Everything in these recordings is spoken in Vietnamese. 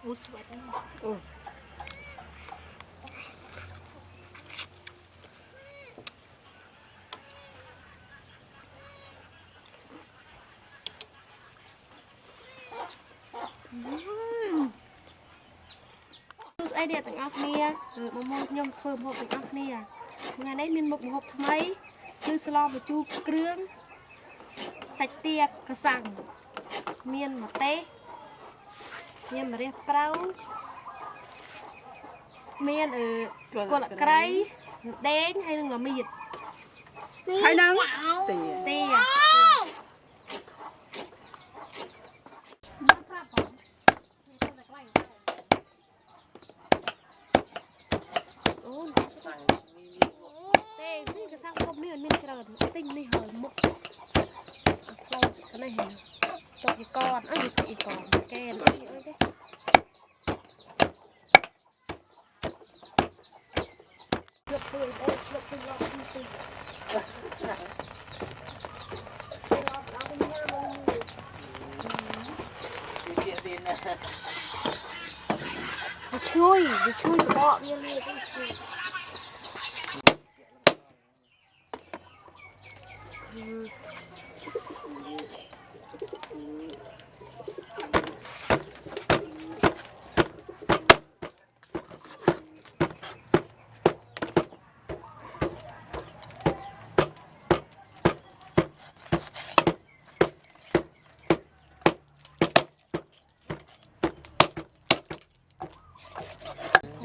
Ủa sweet đấy. Ai đẹp từng óc nia, một nhom phơi một từng óc nia. Ngày nay mình một hộp mấy, như slo một chu krương, sạch tiệc, cà sằng, miên mà té, miên mà riệp rau, miên cô là cây, đen hay là mịt, hay nắng, tè. Cái sao không nên mình chờ tinh đi hỏi một cái này hình tụi con tụi con kèn ơi thế lục tươi đây lục tươi lọc tươi chui bọ như này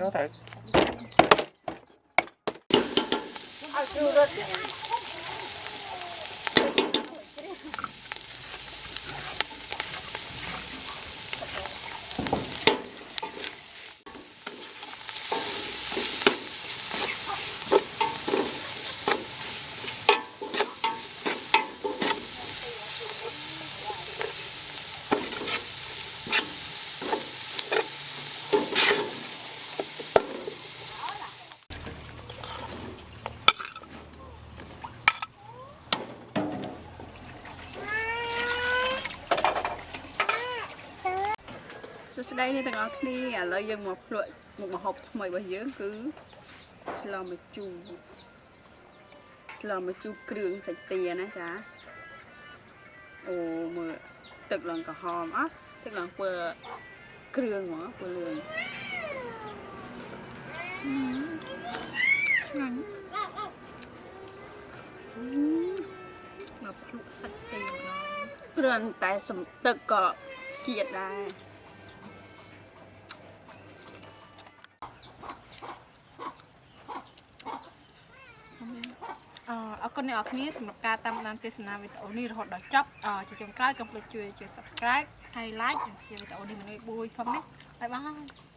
có thể đâyนี่ទាំងអស់គ្នាឥឡូវយើងមកភ្លក់មុខម្ហូបថ្មីរបស់យើងគឺស្លម្ជូរគ្រឿងសាច់ទាណាចាអូមើលទឹកឡើងក្រហមអត់ទឹកឡើងពណ៌គ្រឿងហ្មងពណ៌លឿងឆ្ងាញ់មកភ្លក់សាច់ទាម្ដងគ្រាន់តែទឹកក៏ជាតិដែរអរគុណអ្នកនរគ្នាសម្រាប់ការតាមដានទស្សនាវីដេអូនេះរហូតដល់ចប់ជាចុងក្រោយកុំភ្លេចជួយ Subscribe ហើយ Like និង Share វីដេអូនេះមួយផងណាបាយបាយ